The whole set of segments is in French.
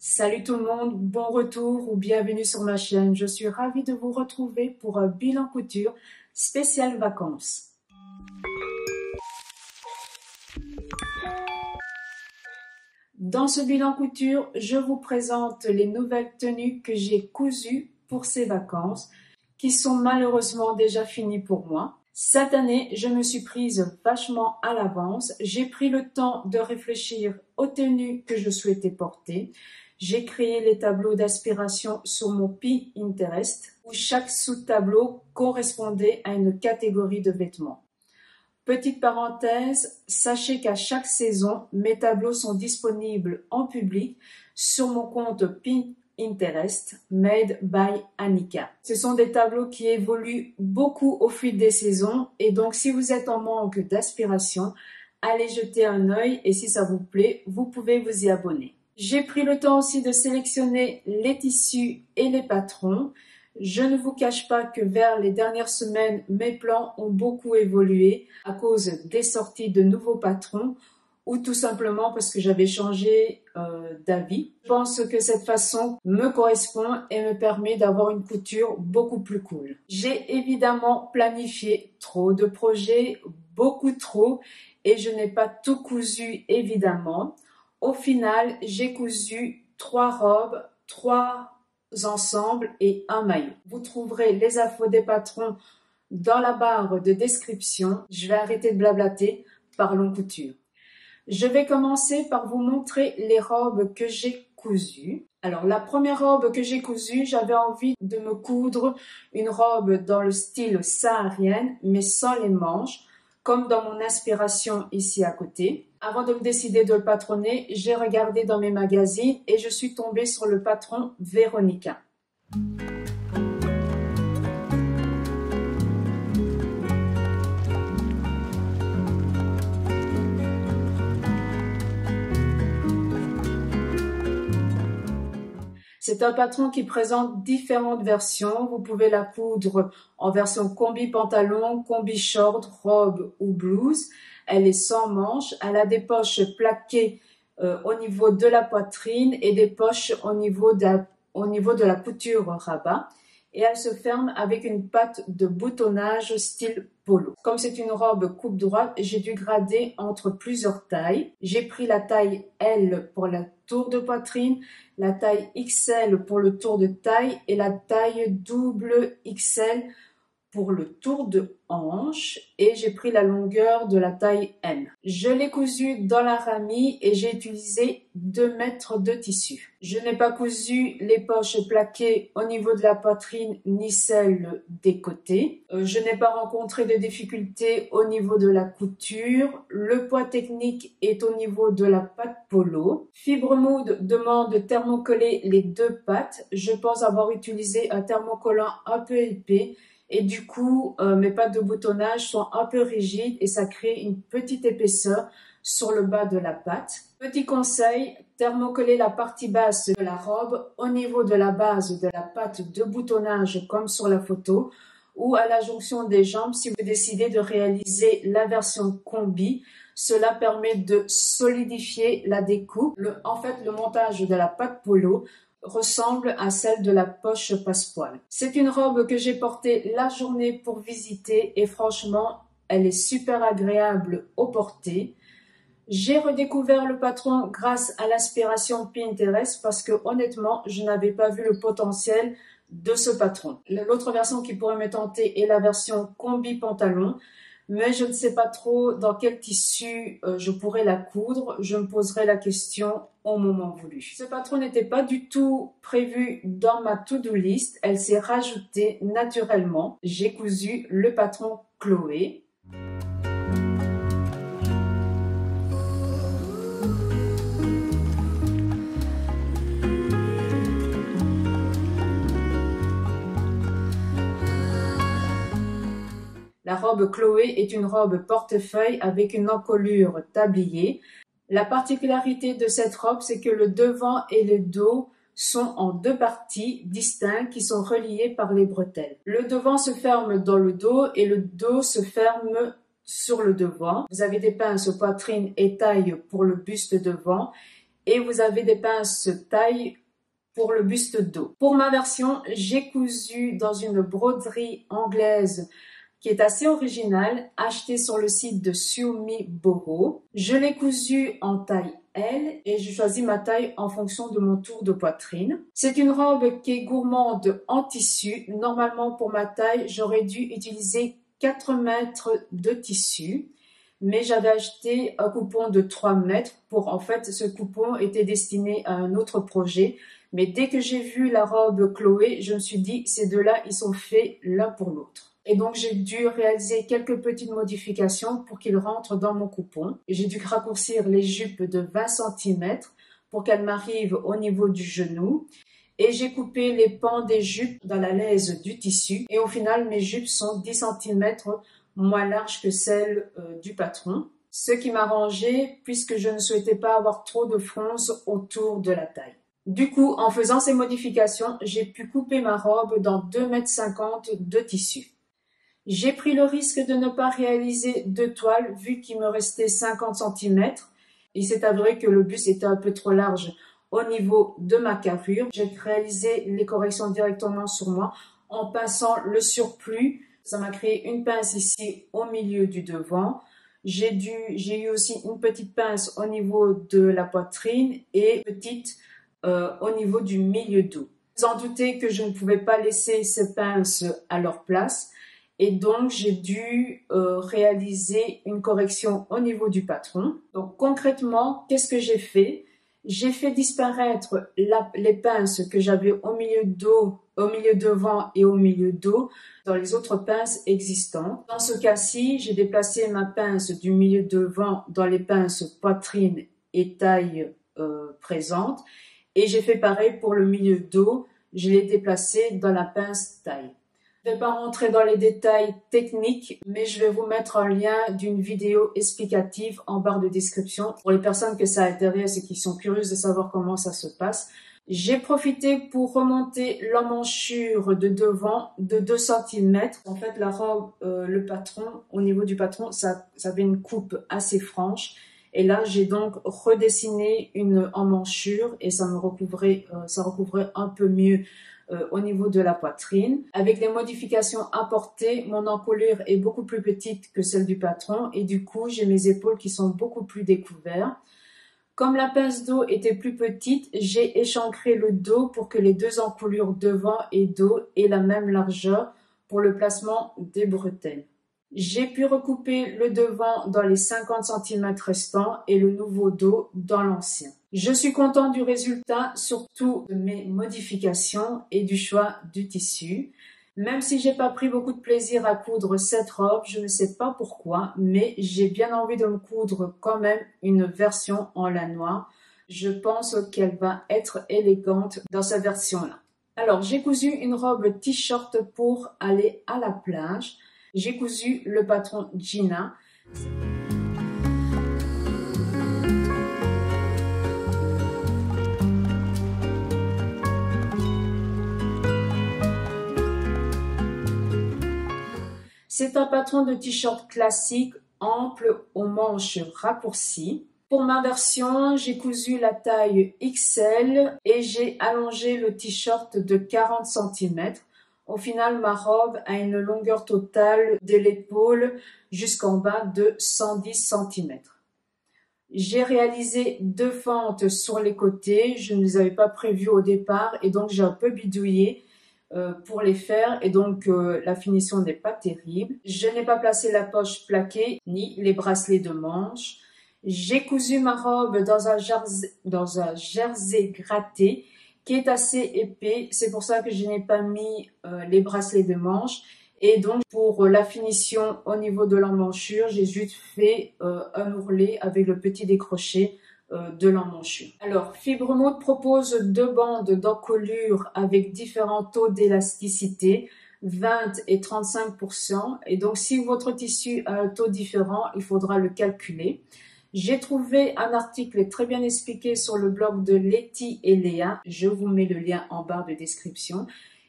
Salut tout le monde, bon retour ou bienvenue sur ma chaîne. Je suis ravie de vous retrouver pour un bilan couture spécial vacances. Dans ce bilan couture, je vous présente les nouvelles tenues que j'ai cousues pour ces vacances qui sont malheureusement déjà finies pour moi. Cette année, je me suis prise vachement à l'avance. J'ai pris le temps de réfléchir aux tenues que je souhaitais porter. J'ai créé les tableaux d'aspiration sur mon Pinterest où chaque sous-tableau correspondait à une catégorie de vêtements. Petite parenthèse, sachez qu'à chaque saison, mes tableaux sont disponibles en public sur mon compte Pinterest Made by Annika. Ce sont des tableaux qui évoluent beaucoup au fil des saisons et donc si vous êtes en manque d'inspiration, allez jeter un œil et si ça vous plaît, vous pouvez vous y abonner. J'ai pris le temps aussi de sélectionner les tissus et les patrons. Je ne vous cache pas que vers les dernières semaines, mes plans ont beaucoup évolué à cause des sorties de nouveaux patrons ou tout simplement parce que j'avais changé d'avis. Je pense que cette façon me correspond et me permet d'avoir une couture beaucoup plus cool. J'ai évidemment planifié trop de projets, beaucoup trop, et je n'ai pas tout cousu évidemment. Au final, j'ai cousu 3 robes, 3 ensembles et un maillot. Vous trouverez les infos des patrons dans la barre de description. Je vais arrêter de blablater, parlons couture. Je vais commencer par vous montrer les robes que j'ai cousues. Alors, la première robe que j'ai cousue, j'avais envie de me coudre une robe dans le style saharienne, mais sans les manches, comme dans mon inspiration ici à côté. Avant de me décider de le patronner, j'ai regardé dans mes magazines et je suis tombée sur le patron Véronica. C'est un patron qui présente différentes versions. Vous pouvez la coudre en version combi pantalon, combi short, robe ou blouse. Elle est sans manches. Elle a des poches plaquées au niveau de la poitrine et des poches au niveau de la couture rabat. Et elle se ferme avec une patte de boutonnage style polo. Comme c'est une robe coupe droite, j'ai dû grader entre plusieurs tailles. J'ai pris la taille L pour la tour de poitrine, la taille XL pour le tour de taille et la taille double XL pour le tour de hanche et j'ai pris la longueur de la taille M. Je l'ai cousu dans la ramie et j'ai utilisé 2 mètres de tissu. Je n'ai pas cousu les poches plaquées au niveau de la poitrine ni celles des côtés. Je n'ai pas rencontré de difficultés au niveau de la couture. Le poids technique est au niveau de la patte polo. Fibremood demande de thermocoller les 2 pattes. Je pense avoir utilisé un thermocollant un peu épais. Et du coup, mes pattes de boutonnage sont un peu rigides et ça crée une petite épaisseur sur le bas de la patte. Petit conseil, thermocoller la partie basse de la robe au niveau de la base de la patte de boutonnage comme sur la photo ou à la jonction des jambes si vous décidez de réaliser la version combi. Cela permet de solidifier la découpe. En fait, le montage de la patte polo ressemble à celle de la poche passepoil. C'est une robe que j'ai portée la journée pour visiter et franchement, elle est super agréable au porter. J'ai redécouvert le patron grâce à l'inspiration Pinterest parce que honnêtement, je n'avais pas vu le potentiel de ce patron. L'autre version qui pourrait me tenter est la version combi pantalon. Mais je ne sais pas trop dans quel tissu je pourrais la coudre. Je me poserai la question au moment voulu. Ce patron n'était pas du tout prévu dans ma to-do list. Elle s'est rajoutée naturellement. J'ai cousu le patron Chloé. La robe Chloé est une robe portefeuille avec une encolure tablier. La particularité de cette robe, c'est que le devant et le dos sont en 2 parties distinctes qui sont reliées par les bretelles. Le devant se ferme dans le dos et le dos se ferme sur le devant. Vous avez des pinces poitrine et taille pour le buste devant et vous avez des pinces taille pour le buste dos. Pour ma version, j'ai cousu dans une broderie anglaise qui est assez originale, achetée sur le site de Suomi Boro. Je l'ai cousu en taille L et j'ai choisi ma taille en fonction de mon tour de poitrine. C'est une robe qui est gourmande en tissu. Normalement, pour ma taille, j'aurais dû utiliser 4 mètres de tissu, mais j'avais acheté un coupon de 3 mètres en fait, ce coupon était destiné à un autre projet. Mais dès que j'ai vu la robe Chloé, je me suis dit, ces deux-là, ils sont faits l'un pour l'autre. Et donc, j'ai dû réaliser quelques petites modifications pour qu'ils rentrent dans mon coupon. J'ai dû raccourcir les jupes de 20 cm pour qu'elles m'arrivent au niveau du genou. Et j'ai coupé les pans des jupes dans la laise du tissu. Et au final, mes jupes sont 10 cm moins larges que celles du patron. Ce qui m'arrangeait puisque je ne souhaitais pas avoir trop de fronces autour de la taille. Du coup, en faisant ces modifications, j'ai pu couper ma robe dans 2,50 m de tissu. J'ai pris le risque de ne pas réaliser de toile vu qu'il me restait 50 cm. Il s'est avéré que le buste était un peu trop large au niveau de ma carrure. J'ai réalisé les corrections directement sur moi en pinçant le surplus. Ça m'a créé une pince ici au milieu du devant. J'ai eu aussi une petite pince au niveau de la poitrine et une petite au niveau du milieu dos. Vous en doutez que je ne pouvais pas laisser ces pinces à leur place et donc j'ai dû réaliser une correction au niveau du patron. Donc concrètement, qu'est-ce que j'ai fait? J'ai fait disparaître les pinces que j'avais au milieu dos, au milieu devant et au milieu dos dans les autres pinces existantes. Dans ce cas-ci, j'ai déplacé ma pince du milieu devant dans les pinces poitrine et taille présentes. Et j'ai fait pareil pour le milieu dos, je l'ai déplacé dans la pince taille. Je ne vais pas rentrer dans les détails techniques, mais je vais vous mettre un lien d'une vidéo explicative en barre de description pour les personnes que ça intéresse et qui sont curieuses de savoir comment ça se passe. J'ai profité pour remonter l'emmanchure de devant de 2 cm. En fait, la robe, le patron, au niveau du patron, ça avait une coupe assez franche. Et là, j'ai donc redessiné une emmanchure et ça recouvrait un peu mieux au niveau de la poitrine. Avec les modifications apportées, mon encolure est beaucoup plus petite que celle du patron et du coup, j'ai mes épaules qui sont beaucoup plus découvertes. Comme la pince dos était plus petite, j'ai échancré le dos pour que les deux encolures devant et dos aient la même largeur pour le placement des bretelles. J'ai pu recouper le devant dans les 50 cm restants et le nouveau dos dans l'ancien. Je suis contente du résultat, surtout de mes modifications et du choix du tissu. Même si j'ai pas pris beaucoup de plaisir à coudre cette robe, je ne sais pas pourquoi, mais j'ai bien envie de me coudre quand même une version en lin noir. Je pense qu'elle va être élégante dans cette version-là. Alors, j'ai cousu une robe t-shirt pour aller à la plage. J'ai cousu le patron Gina. C'est un patron de t-shirt classique, ample aux manches raccourcies. Pour ma version, j'ai cousu la taille XL et j'ai allongé le t-shirt de 40 cm. Au final, ma robe a une longueur totale de l'épaule jusqu'en bas de 110 cm. J'ai réalisé 2 fentes sur les côtés. Je ne les avais pas prévues au départ et donc j'ai un peu bidouillé pour les faire et donc la finition n'est pas terrible. Je n'ai pas placé la poche plaquée ni les bracelets de manche. J'ai cousu ma robe dans un jersey gratté qui est assez épais. C'est pour ça que je n'ai pas mis les bracelets de manche. Et donc, pour la finition au niveau de l'emmanchure, j'ai juste fait un ourlet avec le petit décroché de l'emmanchure. Alors, Fibre Mode propose 2 bandes d'encolure avec différents taux d'élasticité, 20 et 35%. Et donc, si votre tissu a un taux différent, il faudra le calculer. J'ai trouvé un article très bien expliqué sur le blog de Letty et Léa. Je vous mets le lien en barre de description.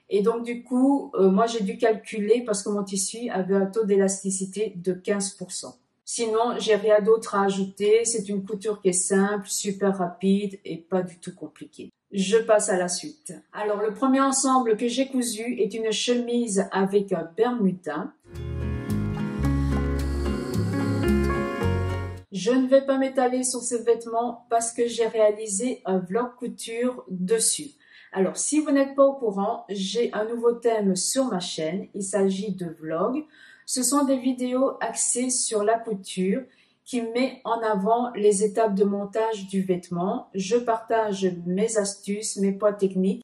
Et donc, du coup, moi, j'ai dû calculer parce que mon tissu avait un taux d'élasticité de 15%. Sinon, j'ai rien d'autre à ajouter. C'est une couture qui est simple, super rapide et pas du tout compliquée. Je passe à la suite. Alors, le premier ensemble que j'ai cousu est une chemise avec un bermuda. Je ne vais pas m'étaler sur ce vêtement parce que j'ai réalisé un vlog couture dessus. Alors, si vous n'êtes pas au courant, j'ai un nouveau thème sur ma chaîne. Il s'agit de vlogs. Ce sont des vidéos axées sur la couture qui met en avant les étapes de montage du vêtement. Je partage mes astuces, mes points techniques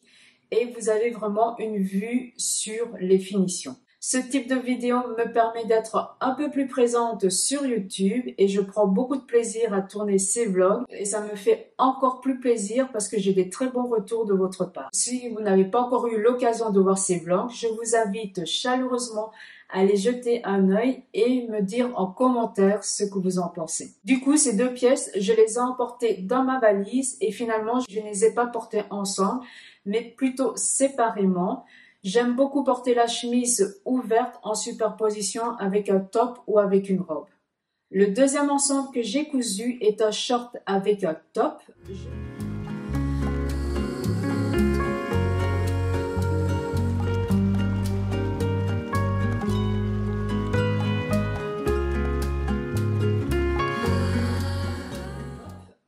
et vous avez vraiment une vue sur les finitions. Ce type de vidéo me permet d'être un peu plus présente sur YouTube et je prends beaucoup de plaisir à tourner ces vlogs et ça me fait encore plus plaisir parce que j'ai des très bons retours de votre part. Si vous n'avez pas encore eu l'occasion de voir ces vlogs, je vous invite chaleureusement à aller jeter un œil et me dire en commentaire ce que vous en pensez. Du coup, ces deux pièces, je les ai emportées dans ma valise et finalement, je ne les ai pas portées ensemble, mais plutôt séparément. J'aime beaucoup porter la chemise ouverte en superposition avec un top ou avec une robe. Le deuxième ensemble que j'ai cousu est un short avec un top.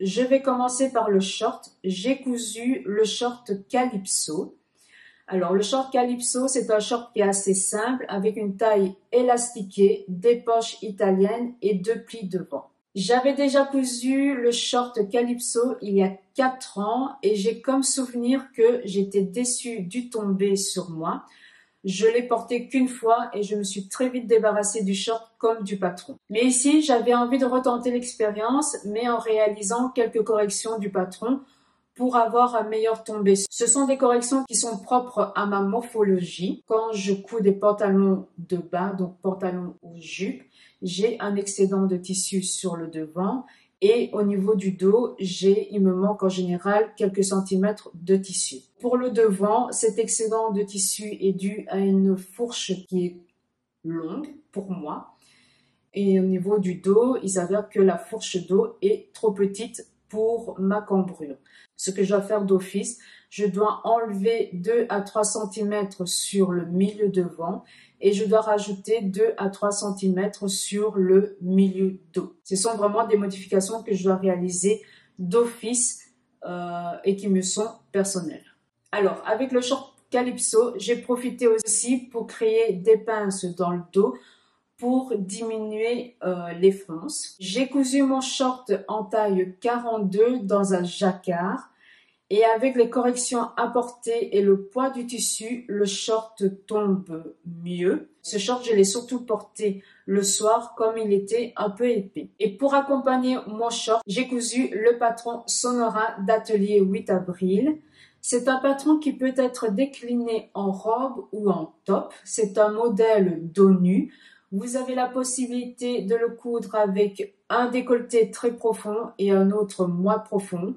Je vais commencer par le short. J'ai cousu le short Calypso. Alors, le short Calypso, c'est un short qui est assez simple avec une taille élastiquée, des poches italiennes et deux plis devant. J'avais déjà cousu le short Calypso il y a 4 ans et j'ai comme souvenir que j'étais déçue du tombé sur moi. Je l'ai porté qu'une fois et je me suis très vite débarrassée du short comme du patron. Mais ici, j'avais envie de retenter l'expérience, mais en réalisant quelques corrections du patron pour avoir un meilleur tombé. Ce sont des corrections qui sont propres à ma morphologie. Quand je couds des pantalons de bas, donc pantalons ou jupes, j'ai un excédent de tissu sur le devant et au niveau du dos, il me manque en général quelques centimètres de tissu. Pour le devant, cet excédent de tissu est dû à une fourche qui est longue pour moi. Et au niveau du dos, il s'avère que la fourche dos est trop petite pour ma cambrure. Ce que je dois faire d'office, je dois enlever 2 à 3 cm sur le milieu devant et je dois rajouter 2 à 3 cm sur le milieu dos. Ce sont vraiment des modifications que je dois réaliser d'office et qui me sont personnelles. Alors, avec le short Calypso, j'ai profité aussi pour créer des pinces dans le dos pour diminuer les fronces. J'ai cousu mon short en taille 42 dans un jacquard et avec les corrections apportées et le poids du tissu, le short tombe mieux. Ce short, je l'ai surtout porté le soir comme il était un peu épais. Et pour accompagner mon short, j'ai cousu le patron Sonora d'Atelier 8 avril. C'est un patron qui peut être décliné en robe ou en top. C'est un modèle dos nu. Vous avez la possibilité de le coudre avec un décolleté très profond et un autre moins profond.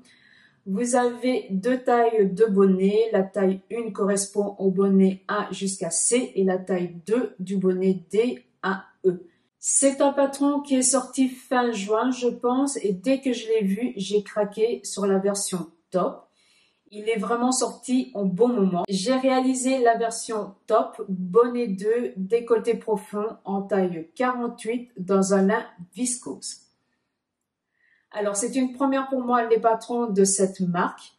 Vous avez 2 tailles de bonnet. La taille 1 correspond au bonnet A jusqu'à C et la taille 2 du bonnet D à E. C'est un patron qui est sorti fin juin, je pense, et dès que je l'ai vu, j'ai craqué sur la version top. Il est vraiment sorti au bon moment. J'ai réalisé la version top, bonnet 2, décolleté profond en taille 48 dans un lin viscose. Alors, c'est une première pour moi, les patrons de cette marque.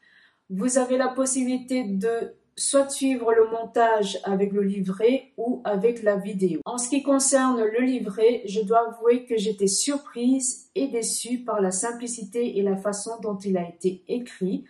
Vous avez la possibilité de soit suivre le montage avec le livret ou avec la vidéo. En ce qui concerne le livret, je dois avouer que j'étais surprise et déçue par la simplicité et la façon dont il a été écrit.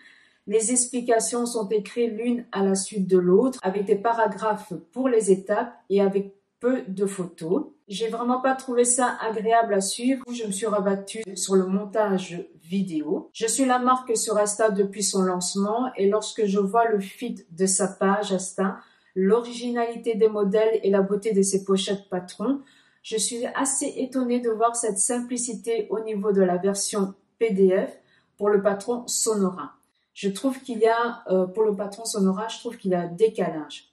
Les explications sont écrites l'une à la suite de l'autre avec des paragraphes pour les étapes et avec peu de photos. J'ai vraiment pas trouvé ça agréable à suivre. Je me suis rabattue sur le montage vidéo. Je suis la marque sur Insta depuis son lancement et lorsque je vois le feed de sa page Insta, l'originalité des modèles et la beauté de ses pochettes patrons, je suis assez étonnée de voir cette simplicité au niveau de la version PDF pour le patron Sonora. Je trouve qu'il y a, pour le patron Sonora, je trouve qu'il y a un décalage.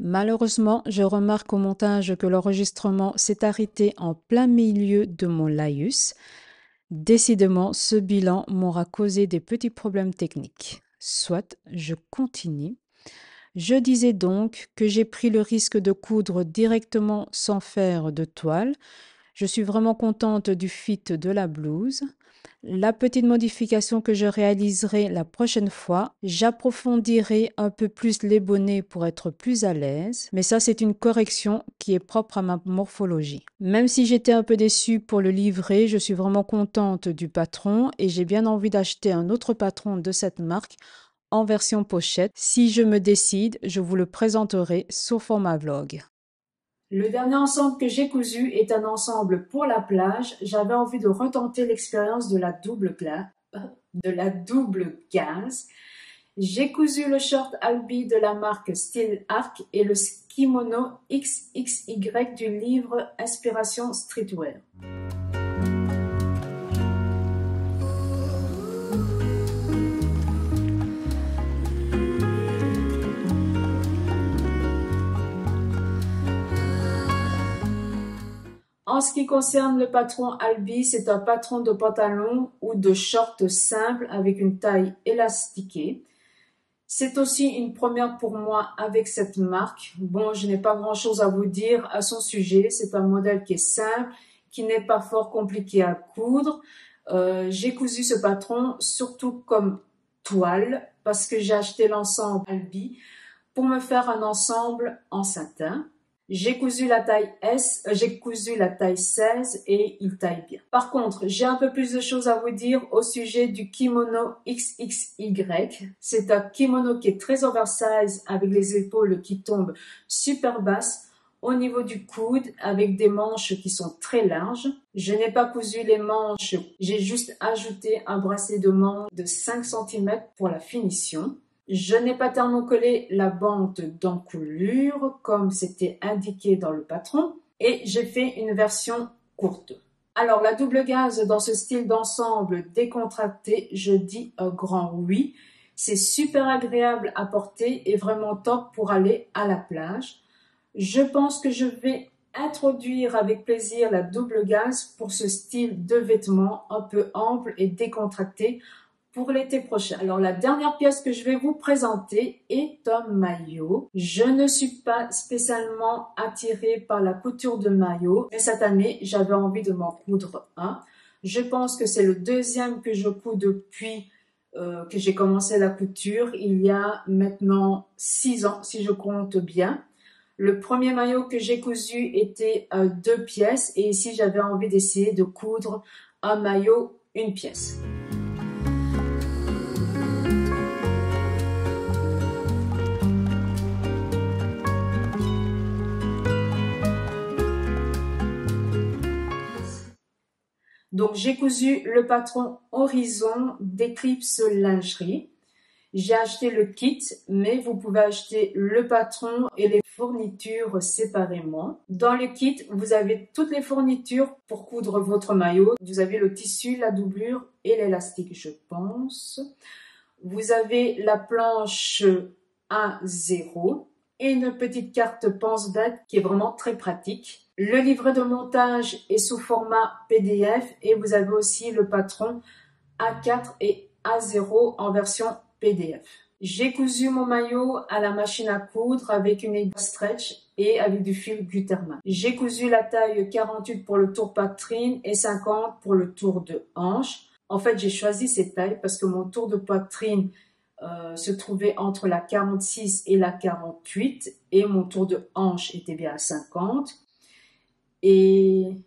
Malheureusement, je remarque au montage que l'enregistrement s'est arrêté en plein milieu de mon laïus. Décidément, ce bilan m'aura causé des petits problèmes techniques. Soit, je continue. Je disais donc que j'ai pris le risque de coudre directement sans faire de toile. Je suis vraiment contente du fit de la blouse. La petite modification que je réaliserai la prochaine fois, j'approfondirai un peu plus les bonnets pour être plus à l'aise, mais ça c'est une correction qui est propre à ma morphologie. Même si j'étais un peu déçue pour le livret, je suis vraiment contente du patron et j'ai bien envie d'acheter un autre patron de cette marque en version pochette. Si je me décide, je vous le présenterai sous format vlog. Le dernier ensemble que j'ai cousu est un ensemble pour la plage. J'avais envie de retenter l'expérience de la double gaze. J'ai cousu le short Albi de la marque Style Arc et le kimono XXY du livre Inspiration Streetwear. En ce qui concerne le patron Albi, c'est un patron de pantalon ou de short simple avec une taille élastiquée. C'est aussi une première pour moi avec cette marque. Bon, je n'ai pas grand-chose à vous dire à son sujet. C'est un modèle qui est simple, qui n'est pas fort compliqué à coudre. J'ai cousu ce patron surtout comme toile parce que j'ai acheté l'ensemble Albi pour me faire un ensemble en satin. J'ai cousu la taille S, j'ai cousu la taille 16 et il taille bien. Par contre, j'ai un peu plus de choses à vous dire au sujet du kimono XXY. C'est un kimono qui est très oversize avec les épaules qui tombent super basses au niveau du coude avec des manches qui sont très larges. Je n'ai pas cousu les manches, j'ai juste ajouté un bracelet de manches de 5 cm pour la finition. Je n'ai pas thermocollé la bande d'encolure comme c'était indiqué dans le patron et j'ai fait une version courte. Alors la double gaze dans ce style d'ensemble décontracté, je dis un grand oui. C'est super agréable à porter et vraiment top pour aller à la plage. Je pense que je vais introduire avec plaisir la double gaze pour ce style de vêtements un peu ample et décontracté pour l'été prochain. Alors la dernière pièce que je vais vous présenter est un maillot. Je ne suis pas spécialement attirée par la couture de maillot, mais cette année j'avais envie de m'en coudre un. Je pense que c'est le deuxième que je couds depuis que j'ai commencé la couture, il y a maintenant 6 ans si je compte bien. Le premier maillot que j'ai cousu était 2 pièces et ici j'avais envie d'essayer de coudre un maillot, une pièce. Donc, j'ai cousu le patron Horizon d'Eclipse Lingerie. J'ai acheté le kit, mais vous pouvez acheter le patron et les fournitures séparément. Dans le kit, vous avez toutes les fournitures pour coudre votre maillot. Vous avez le tissu, la doublure et l'élastique, je pense. Vous avez la planche A0 et une petite carte pense-bête qui est vraiment très pratique. Le livret de montage est sous format PDF et vous avez aussi le patron A4 et A0 en version PDF. J'ai cousu mon maillot à la machine à coudre avec une aiguille stretch et avec du fil Gutermann. J'ai cousu la taille 48 pour le tour poitrine et 50 pour le tour de hanche. En fait, j'ai choisi ces tailles parce que mon tour de poitrine se trouvait entre la 46 et la 48 et mon tour de hanche était bien à 50. Et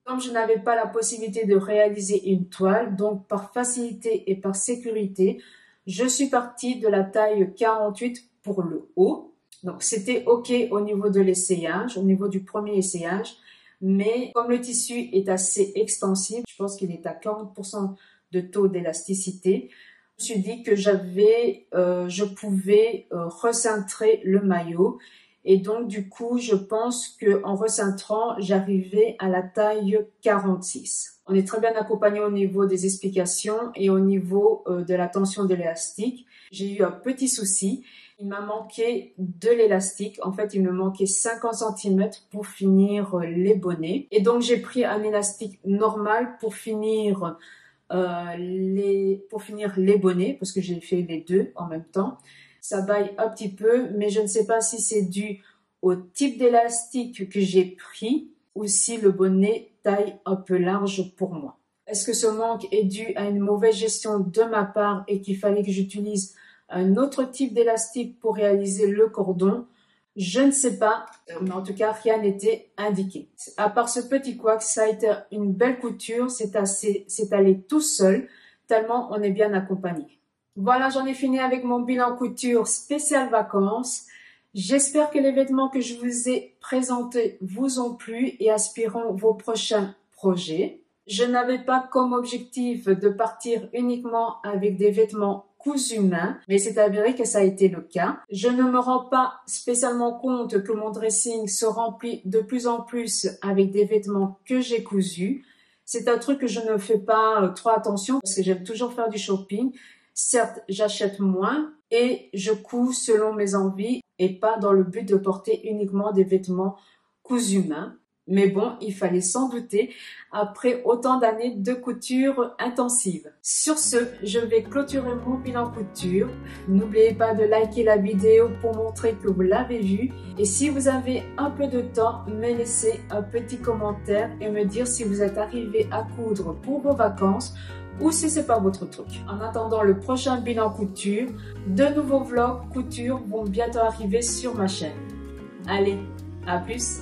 comme je n'avais pas la possibilité de réaliser une toile, donc par facilité et par sécurité, je suis partie de la taille 48 pour le haut. Donc c'était ok au niveau de l'essayage, au niveau du premier essayage, mais comme le tissu est assez extensible, je pense qu'il est à 40% de taux d'élasticité, je me suis dit que je pouvais recintrer le maillot. Et donc, du coup, je pense qu'en recintrant, j'arrivais à la taille 46. On est très bien accompagné au niveau des explications et au niveau de la tension de l'élastique. J'ai eu un petit souci. Il m'a manqué de l'élastique. En fait, il me manquait 50 cm pour finir les bonnets. Et donc, j'ai pris un élastique normal pour finir les bonnets, parce que j'ai fait les deux en même temps. Ça baille un petit peu, mais je ne sais pas si c'est dû au type d'élastique que j'ai pris ou si le bonnet taille un peu large pour moi. Est-ce que ce manque est dû à une mauvaise gestion de ma part et qu'il fallait que j'utilise un autre type d'élastique pour réaliser le cordon? Je ne sais pas, mais en tout cas, rien n'était indiqué. À part ce petit couac, ça a été une belle couture, c'est allé tout seul, tellement on est bien accompagné. Voilà, j'en ai fini avec mon bilan couture spécial vacances. J'espère que les vêtements que je vous ai présentés vous ont plu et inspireront vos prochains projets. Je n'avais pas comme objectif de partir uniquement avec des vêtements cousus main, mais c'est avéré que ça a été le cas. Je ne me rends pas spécialement compte que mon dressing se remplit de plus en plus avec des vêtements que j'ai cousus. C'est un truc que je ne fais pas trop attention parce que j'aime toujours faire du shopping. Certes, j'achète moins et je couds selon mes envies et pas dans le but de porter uniquement des vêtements cousus main. Mais bon, il fallait s'en douter après autant d'années de couture intensive. Sur ce, je vais clôturer mon bilan couture. N'oubliez pas de liker la vidéo pour montrer que vous l'avez vue. Et si vous avez un peu de temps, me laissez un petit commentaire et me dire si vous êtes arrivé à coudre pour vos vacances ou si c'est pas votre truc. En attendant le prochain bilan couture, de nouveaux vlogs couture vont bientôt arriver sur ma chaîne. Allez, à plus!